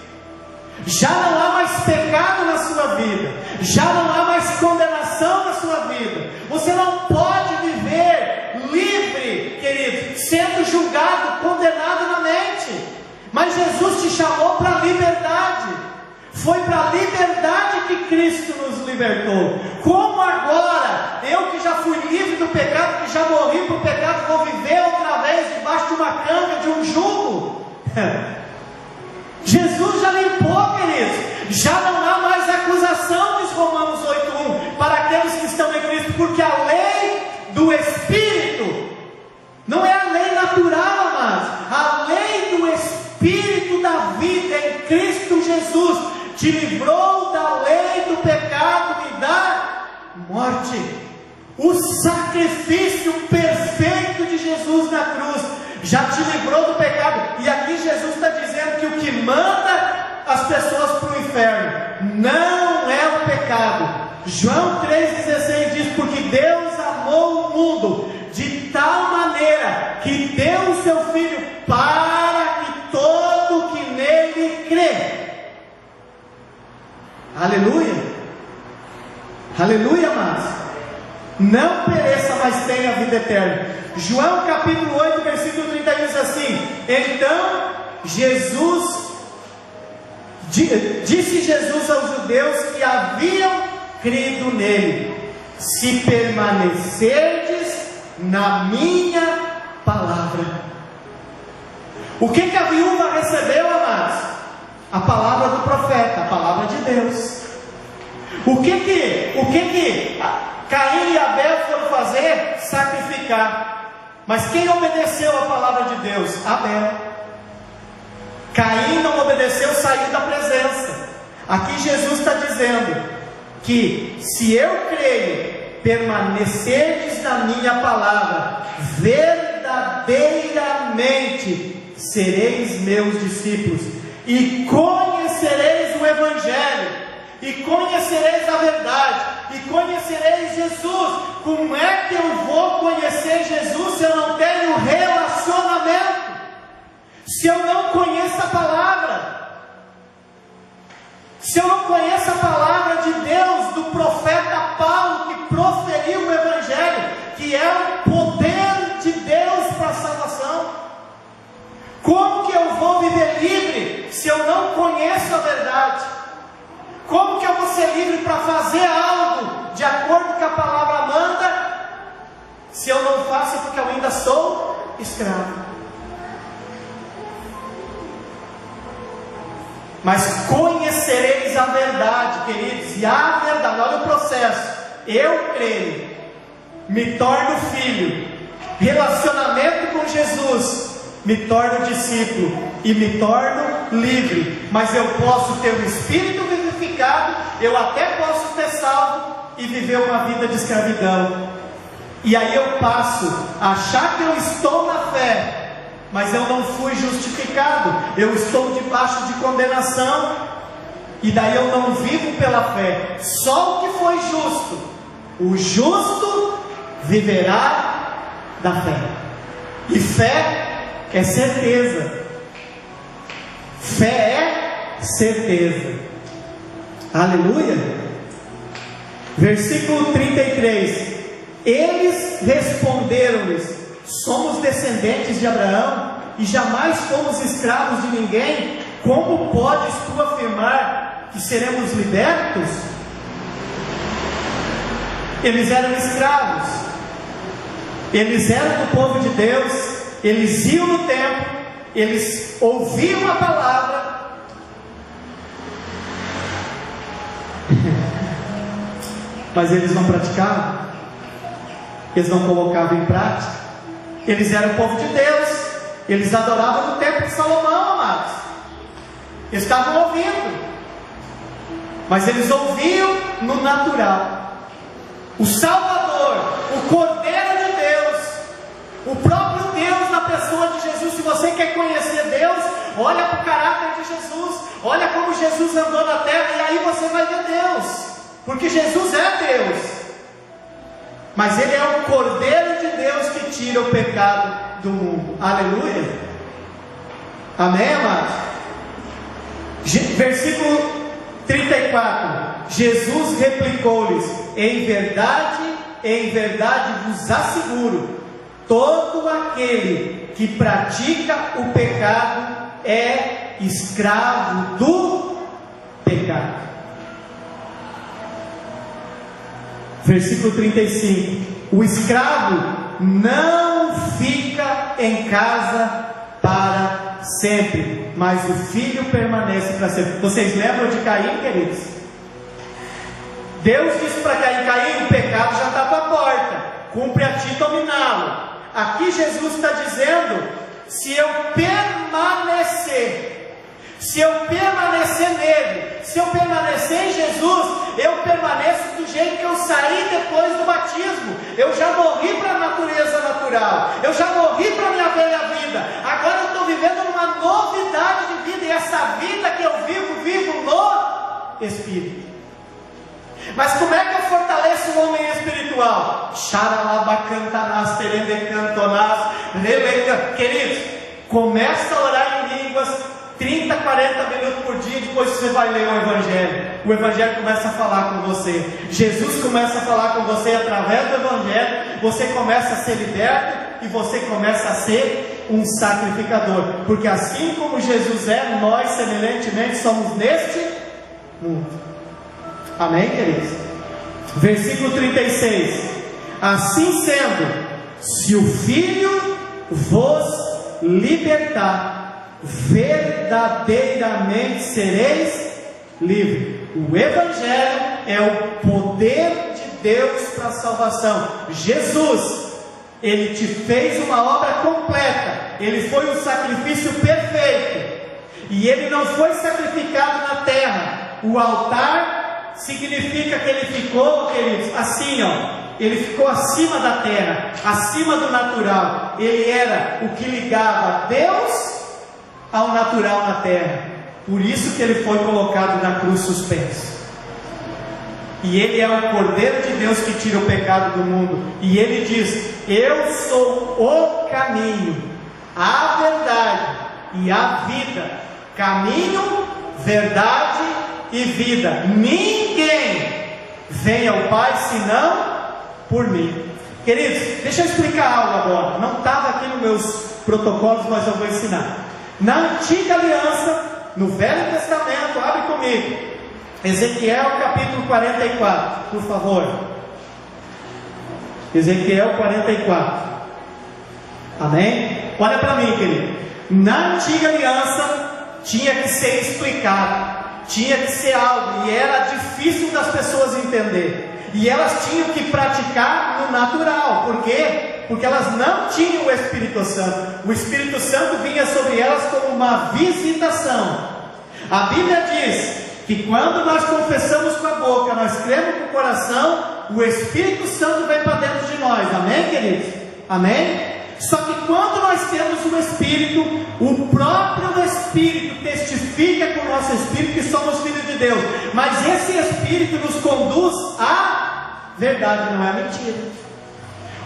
Já não há mais pecado na sua vida, já não há mais condenação na sua vida. Você não pode viver livre, querido, sendo julgado, condenado na mente. Mas Jesus te chamou para a liberdade. Foi para a liberdade que Cristo nos libertou. Como agora, eu que já fui livre do pecado, que já morri para o pecado, vou viver outra vez debaixo de uma canga, de um jugo? Jesus já limpou, queridos. Já não há mais acusação, diz Romanos 8:1, para aqueles que estão em Cristo, porque a lei do Espírito não é a lei natural, amados. A lei do Espírito da vida em Cristo Jesus te livrou da lei do pecado e da morte. O sacrifício perfeito de Jesus na cruz já te livrou do pecado. E aqui Jesus está dizendo que o que manda as pessoas para o inferno não é o pecado. João 3,16 diz: porque Deus amou o mundo de tal maneira que deu o seu Filho para que todo que nele crê. Aleluia, aleluia, amados, não pereça, mas tenha a vida eterna. João capítulo 8, versículo 31 diz assim: então disse Jesus aos judeus que haviam crido nele: se permanecerdes na minha palavra. O que a viúva recebeu, amados? A palavra do profeta, a palavra de Deus. O que Caim e Abel foram fazer? Sacrificar. Mas quem obedeceu a palavra de Deus? Abel. Caim não obedeceu, saiu da presença. Aqui Jesus está dizendo que se eu creio, permanecerdes na minha palavra, verdadeiramente sereis meus discípulos, e conhecereis o Evangelho, e conhecereis a verdade, e conhecereis Jesus. Como é que eu vou conhecer Jesus se eu não tenho relacionamento? Se eu não conheço a palavra? Se eu não conheço a palavra de Deus, do profeta Paulo, que proferiu o Evangelho, que é o poder de Deus para a salvação, como que eu vou viver livre se eu não conheço a verdade? Como que eu vou ser livre para fazer algo de acordo com que a palavra manda, se eu não faço porque eu ainda sou escravo? Mas conhecereis a verdade, queridos, e a verdade, olha o processo: eu creio, me torno filho, relacionamento com Jesus, me torno discípulo e me torno livre. Mas eu posso ter o espírito vivificado, eu até posso ter salvo e viver uma vida de escravidão. E aí eu passo a achar que eu estou na fé, mas eu não fui justificado, eu estou debaixo de condenação, e daí eu não vivo pela fé. Só o que foi justo, o justo viverá da fé. E fé é certeza. Fé é certeza. Aleluia. Versículo 33. Eles responderam-lhes: somos descendentes de Abraão e jamais fomos escravos de ninguém. Como podes tu afirmar que seremos libertos? Eles eram escravos, eles eram do povo de Deus, eles iam no templo, eles ouviam a palavra, mas eles não praticavam, eles não colocavam em prática. Eles eram o povo de Deus, eles adoravam no templo de Salomão, amados. Eles estavam ouvindo, mas eles ouviam no natural. O Salvador, o Cordeiro de Deus, o próprio Deus na pessoa de Jesus. Se você quer conhecer Deus, olha para o caráter de Jesus, olha como Jesus andou na terra, e aí você vai ver Deus, porque Jesus é Deus. Mas Ele é o Cordeiro de Deus que tira o pecado do mundo. Aleluia. Amém, amados? Versículo 34. Jesus replicou-lhes: em verdade vos asseguro, todo aquele que pratica o pecado é escravo do pecado. Versículo 35. O escravo não fica em casa para sempre, mas o filho permanece para sempre. Vocês lembram de Caim, queridos? Deus disse para Caim: Caim, o pecado já está para a porta, cumpre a ti dominá-lo. Aqui Jesus está dizendo: se eu permanecer nele, se eu permanecer em Jesus, eu permaneço do jeito que eu saí depois do batismo. Eu já morri para a natureza natural, eu já morri para a minha velha vida, agora eu estou vivendo uma novidade de vida, e essa vida que eu vivo no Espírito. Mas como é que eu fortaleço o homem espiritual? Queridos, começa a orar em línguas 30, 40 minutos por dia, depois você vai ler o Evangelho começa a falar com você, Jesus começa a falar com você através do Evangelho, você começa a ser liberto, e você começa a ser um sacrificador, porque assim como Jesus é, nós semelhantemente somos neste mundo. Amém, queridos? Versículo 36: assim sendo, se o Filho vos libertar, verdadeiramente sereis livres. O Evangelho é o poder de Deus para a salvação. Jesus, Ele te fez uma obra completa, Ele foi um sacrifício perfeito, e Ele não foi sacrificado na terra. O altar significa que Ele ficou, queridos, assim, Ele ficou acima da terra, acima do natural. Ele era o que ligava Deus ao natural na terra. Por isso que Ele foi colocado na cruz suspenso. E Ele é o Cordeiro de Deus que tira o pecado do mundo. E Ele diz: eu sou o caminho, a verdade e a vida. Caminho, verdade e vida. Ninguém vem ao Pai senão por mim. Queridos, deixa eu explicar algo agora. Não estava aqui nos meus protocolos, mas eu vou ensinar. Na antiga aliança, no Velho Testamento, abre comigo, Ezequiel capítulo 44, por favor. Ezequiel 44. Amém? Olha para mim, querido. Na antiga aliança tinha que ser explicado, tinha que ser algo, e era difícil das pessoas entender, e elas tinham que praticar no natural. Por quê? Porque elas não tinham o Espírito Santo. O Espírito Santo vinha sobre elas como uma visitação. A Bíblia diz que quando nós confessamos com a boca, nós cremos com o coração, o Espírito Santo vem para dentro de nós. Amém, queridos? Amém? Só que quando nós temos o Espírito, o próprio Espírito testifica com o nosso Espírito que somos filhos de Deus. Mas esse Espírito nos conduz à verdade, não é mentira.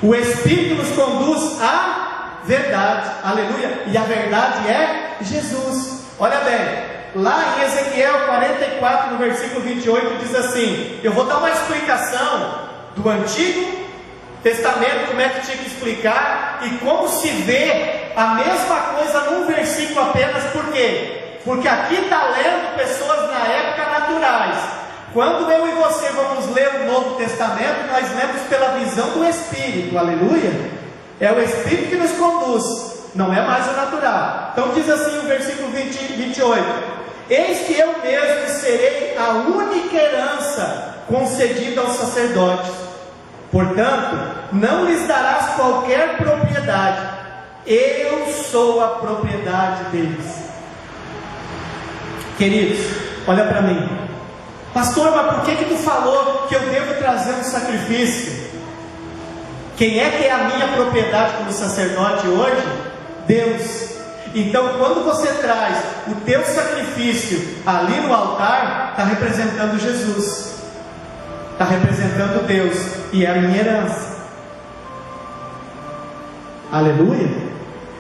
O Espírito nos conduz à verdade, aleluia, e a verdade é Jesus. Olha bem, lá em Ezequiel 44, no versículo 28, diz assim: eu vou dar uma explicação do Antigo Testamento, como é que tinha que explicar, e como se vê a mesma coisa num versículo apenas. Por quê? Porque aqui está lendo pessoas na época naturais. Quando eu e você vamos ler o Novo Testamento, nós lemos pela visão do Espírito, aleluia. É o Espírito que nos conduz, não é mais o natural. Então diz assim o versículo 28: eis que eu mesmo serei a única herança concedida aos sacerdotes, portanto não lhes darás qualquer propriedade, eu sou a propriedade deles. Queridos, olha para mim. Pastor, mas por que tu falou que eu devo trazer um sacrifício? Quem é que é a minha propriedade como sacerdote hoje? Deus. Então quando você traz o teu sacrifício ali no altar, está representando Jesus, está representando Deus, e é a minha herança. Aleluia.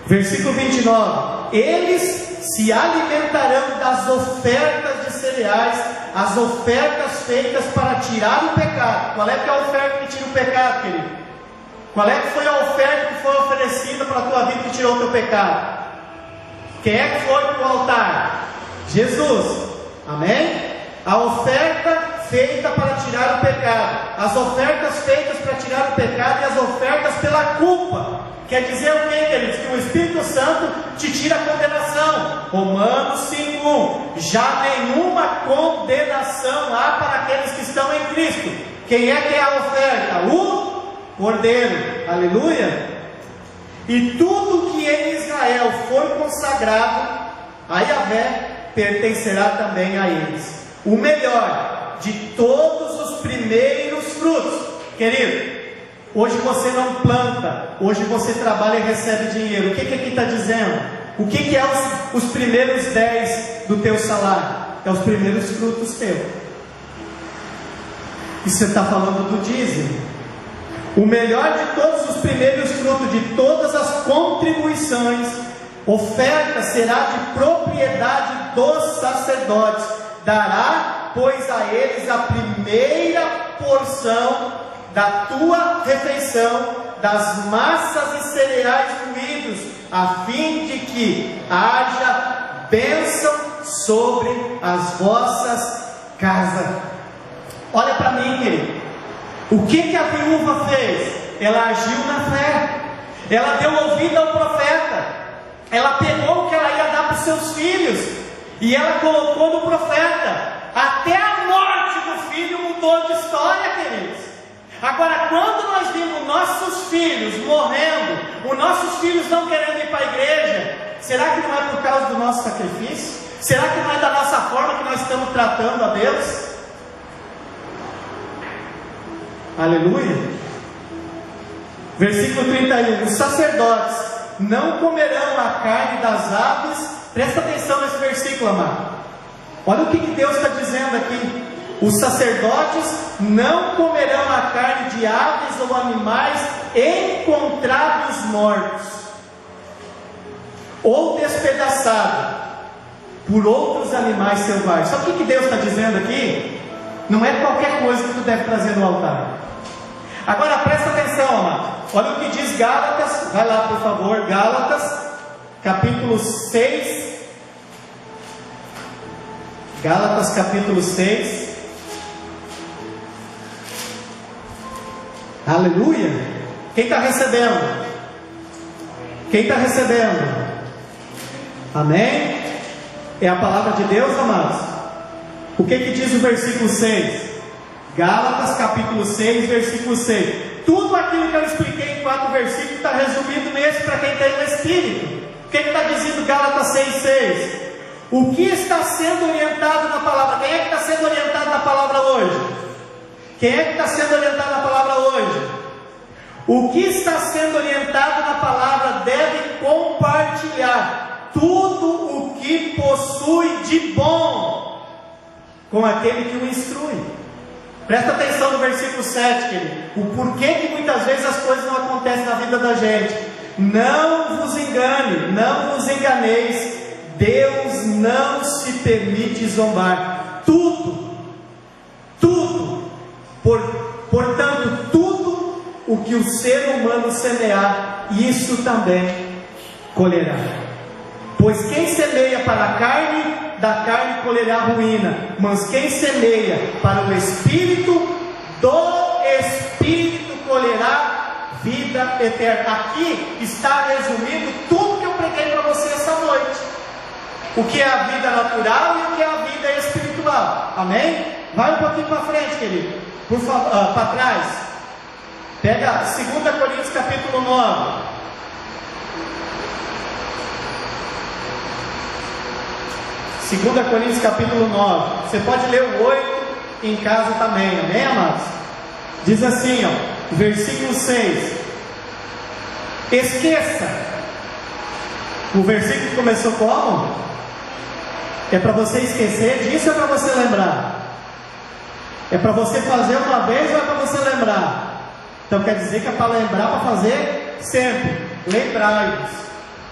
Versículo 29: eles se alimentarão das ofertas de cereais, as ofertas feitas para tirar o pecado. Qual é que é a oferta que tira o pecado, querido? Qual é que foi a oferta que foi oferecida para a tua vida que tirou o teu pecado? Quem é que foi para o altar? Jesus. Amém? A oferta feita para tirar o pecado, as ofertas feitas para tirar o pecado, e as ofertas pela culpa. Quer dizer o que, queridos? Que o Espírito Santo te tira a condenação. Romanos 5:1: já nenhuma condenação há para aqueles que estão em Cristo. Quem é que é a oferta? O Cordeiro, aleluia. E tudo que em Israel foi consagrado a Yahvé pertencerá também a eles. o melhor de todos os primeiros frutos. Querido, hoje você não planta, hoje você trabalha e recebe dinheiro. O que aqui está dizendo? O que é os primeiros 10 do teu salário? É os primeiros frutos teus. E você está falando do dízimo. O melhor de todos os primeiros frutos, de todas as contribuições, oferta será de propriedade dos sacerdotes. Dará, pois, a eles a primeira porção da tua refeição, das massas e cereais moídos, a fim de que haja bênção sobre as vossas casas. Olha para mim, querido. O que a viúva fez? Ela agiu na fé. Ela deu ouvido ao profeta. Ela pegou o que ela ia dar para os seus filhos e ela colocou no profeta. Até a morte do filho mudou de história, queridos. Agora, quando nós vimos nossos filhos morrendo, os nossos filhos não querendo ir para a igreja, será que não é por causa do nosso sacrifício? Será que não é da nossa forma que nós estamos tratando a Deus? Aleluia. Versículo 31. Os sacerdotes não comerão a carne das aves. Presta atenção nesse versículo, amado. Olha o que Deus está dizendo aqui. Os sacerdotes não comerão a carne de aves ou animais encontrados mortos ou despedaçados por outros animais selvagens. Sabe o que Deus está dizendo aqui? Não é qualquer coisa que tu deve trazer no altar. Agora presta atenção, amado. Olha o que diz Gálatas. Vai lá, por favor. Gálatas, capítulo 6. Gálatas, capítulo 6. Aleluia. Quem está recebendo? Quem está recebendo? Amém? É a palavra de Deus, amados. O que diz o versículo 6? Gálatas capítulo 6, versículo 6. Tudo aquilo que eu expliquei em 4 versículos está resumido nesse para quem tem o Espírito. O que está dizendo Gálatas 6, 6? O que está sendo orientado na palavra? Quem é que está sendo orientado na palavra hoje? Quem é que está sendo orientado na palavra hoje? O que está sendo orientado na palavra deve compartilhar tudo o que possui de bom com aquele que o instrui. Presta atenção no versículo 7, querido. O porquê que muitas vezes as coisas não acontecem na vida da gente. Não vos engane, não vos enganeis. Deus não se permite zombar. Portanto, tudo o que o ser humano semear, isso também colherá. Pois quem semeia para a carne, da carne colherá ruína, mas quem semeia para o Espírito, do Espírito colherá vida eterna. Aqui está resumido tudo que eu preguei para você essa noite. O que é a vida natural e o que é a vida espiritual. Amém? Vai um pouquinho para frente, querido. Por favor, para trás. Pega 2 Coríntios capítulo 9. 2 Coríntios capítulo 9. Você pode ler o 8 em casa também, amém, amados? Diz assim, ó, versículo 6. Esqueça. O versículo começou como? É para você esquecer disso ou é para você lembrar? É para você fazer uma vez ou é para você lembrar? Então quer dizer que é para lembrar, para fazer sempre. Lembrai-vos: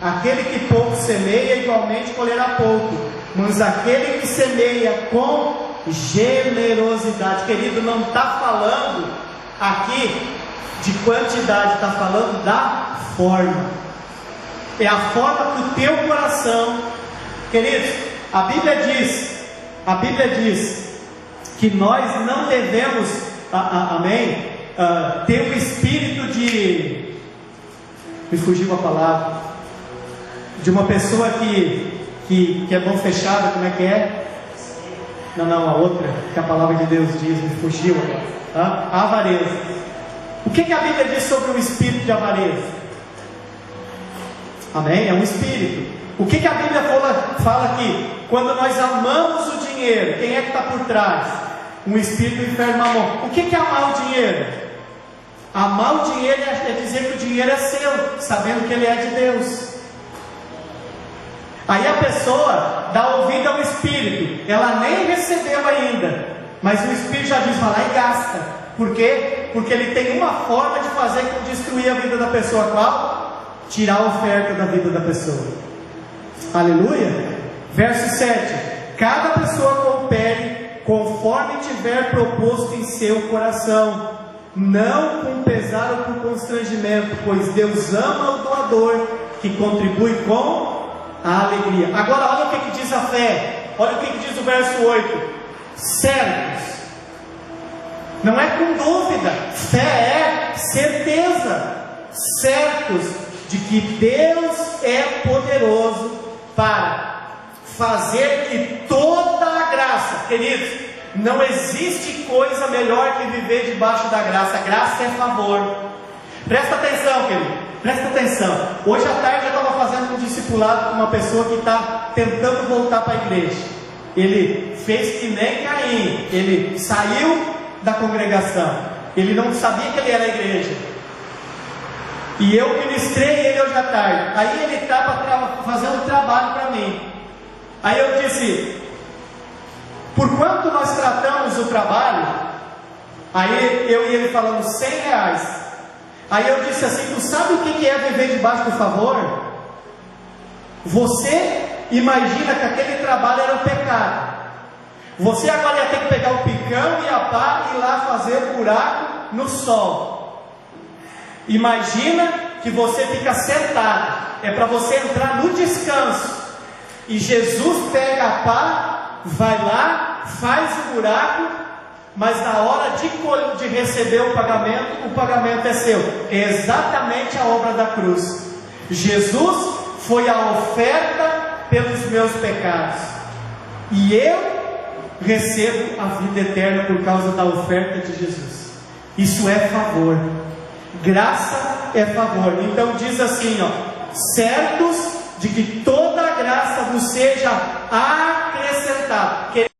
aquele que pouco semeia, igualmente colherá pouco, mas aquele que semeia com generosidade. Querido, não está falando aqui de quantidade, está falando da forma. É a forma do teu coração. Queridos, a Bíblia diz que nós não devemos, amém, ter o espírito de, me fugiu a palavra, de uma pessoa que é mão fechada, como é que é? Não, a outra, que a palavra de Deus diz, me fugiu, a avareza. O que a Bíblia diz sobre o espírito de avareza? Amém? É um espírito. O que a Bíblia fala aqui? Quando nós amamos o dinheiro, dinheiro. Quem é que está por trás? Um espírito do inferno, Mamon. O que é amar o dinheiro? Amar o dinheiro é dizer que o dinheiro é seu, sabendo que ele é de Deus. Aí a pessoa dá ouvido ao espírito, ela nem recebeu ainda, mas o espírito já diz, vai lá e gasta. Por quê? Porque ele tem uma forma de fazer com destruir a vida da pessoa. Qual? Tirar a oferta da vida da pessoa. Aleluia. Verso 7: cada pessoa coopere conforme tiver proposto em seu coração, não com pesar ou por constrangimento, pois Deus ama o doador que contribui com a alegria. Agora olha o que diz a fé. Olha o que diz o verso 8: certos. Não é com dúvida, fé é certeza, certos de que Deus é poderoso para fazer que toda a graça, queridos, não existe coisa melhor que viver debaixo da graça. A graça é favor. Presta atenção, querido, presta atenção. Hoje à tarde eu estava fazendo um discipulado com uma pessoa que está tentando voltar para a igreja. Ele fez que nem Caim, ele saiu da congregação, ele não sabia que ele era a igreja, e eu ministrei ele hoje à tarde. Aí ele estava fazendo um trabalho para mim. Aí eu disse, por quanto nós tratamos o trabalho? Aí eu e ele falando R$100. Aí eu disse assim, tu sabe o que é viver debaixo do favor? Você imagina que aquele trabalho era um pecado. Você agora ia ter que pegar o picão e a pá e ir lá fazer o buraco no sol. Imagina que você fica sentado, é para você entrar no descanso, e Jesus pega a pá, vai lá, faz o buraco, mas na hora de receber o pagamento é seu. É exatamente a obra da cruz. Jesus foi a oferta pelos meus pecados, e eu recebo a vida eterna por causa da oferta de Jesus. Isso é favor. Graça é favor. Então diz assim, certos de que toda a graça vos seja acrescentada.